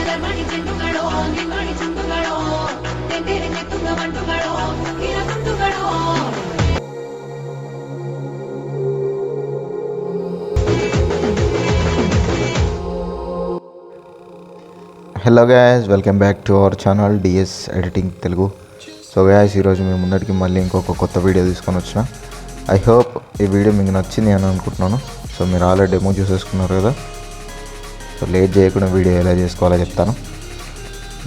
Hello guys, welcome back to our channel DS editing Telugu. So guys, ఈరోజు మేము ముందటికి మళ్ళీ ఇంకొక కొత్త వీడియో తీసుకొని వచ్చిన. ఐ హోప్ ఈ వీడియో మీకు నచ్చింది అని అనుకుంటున్నాను. సో మీరు ఆల్రెడీ డెమో చూసేసుకున్నారు కదా. సో లేట్ చేయకుండా వీడియో ఎలా చేసుకోవాలో చెప్తాను.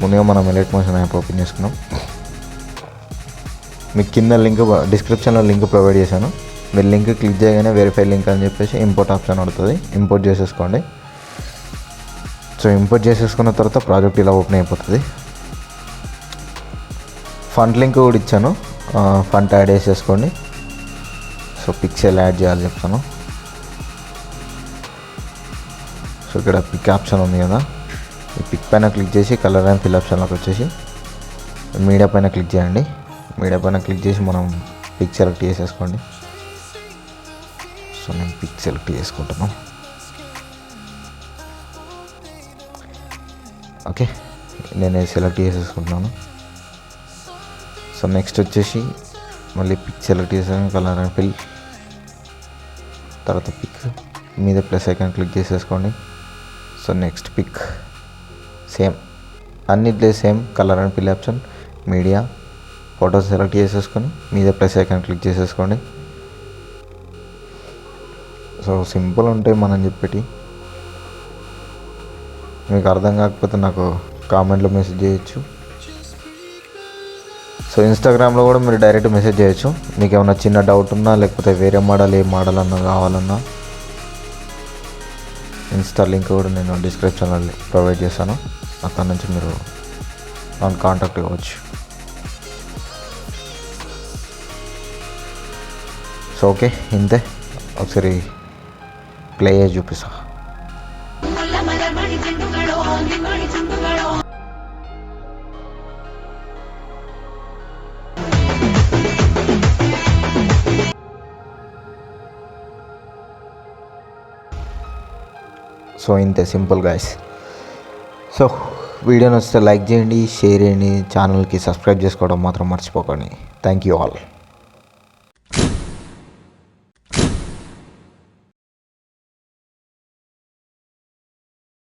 ముందుగా మనం ఎలైట్ మోషన్ యాప్ ఓపెన్ చేసుకున్నాం. మీకు కింద లింక్ డిస్క్రిప్షన్లో లింక్ ప్రొవైడ్ చేశాను. మీరు లింక్ క్లిక్ చేయగానే వెరిఫై లింక్ అని చెప్పేసి ఇంపోర్ట్ ఆప్షన్ పడుతుంది. ఇంపోర్ట్ చేసేసుకోండి. సో ఇంపోర్ట్ చేసేసుకున్న తర్వాత ప్రాజెక్ట్ ఇలా ఓపెన్ అయిపోతుంది. ఫంట్ లింక్ కూడా ఇచ్చాను, ఫంట్ యాడ్ చేసేసుకోండి. సో పిక్సెల్ యాడ్ చేయాలి చెప్తాను. సో ఇక్కడ పిక్ ఆప్షన్ ఉంది కదా, ఈ పిక్ పైన క్లిక్ చేసి కలర్ అండ్ ఫిల్ ఆప్షన్లోకి వచ్చేసి మీడియా పైన క్లిక్ చేయండి. మీడియా పైన క్లిక్ చేసి మనం పిక్ సెలెక్ట్ చేసేసుకోండి. సో నేను పిక్ సెలెక్ట్ చేసుకుంటున్నాను. ఓకే, నేను సెలెక్ట్ చేసేసుకుంటున్నాను. సో నెక్స్ట్ వచ్చేసి మళ్ళీ పిక్ సెలెక్ట్ చేసాను, కలర్ అండ్ ఫిల్, తర్వాత పిక్ మీద ప్లస్ ఐకాన్ క్లిక్ చేసేసుకోండి. సో నెక్స్ట్ పిక్ సేమ్ అన్నిట్లో same colour and fill option, media, photo select చేసేసుకొని మీద ప్లస్ ఐకాన్ క్లిక్ చేసేసుకోండి. సో సింపుల్ ఉంటాయి మనం చెప్పేటి. మీకు అర్థం కాకపోతే నాకు కామెంట్లో మెసేజ్ చేయొచ్చు. సో ఇన్స్టాగ్రామ్లో కూడా మీరు డైరెక్ట్ మెసేజ్ చేయొచ్చు. మీకు ఏమైనా చిన్న డౌట్ ఉన్నా, లేకపోతే వేరే మోడల్ ఏ మోడల్ అన్నా కావాలన్నా ఇన్స్టా లింక్ కూడా నేను డిస్క్రిప్షన్లో ప్రొవైడ్ చేశాను. అక్కడ నుంచి మీరు నన్ను కాంటాక్ట్ అవ్వచ్చు. సో ఓకే, ఇంతే. ఒకసారి ప్లే చేసి చూపిస్తా. సో ఇంతే, సింపుల్ గైస్. సో వీడియో నచ్చితే లైక్ చేయండి, షేర్ చేయండి, ఛానల్కి సబ్స్క్రైబ్ చేసుకోవడం మాత్రం మర్చిపోకండి. Thank you all.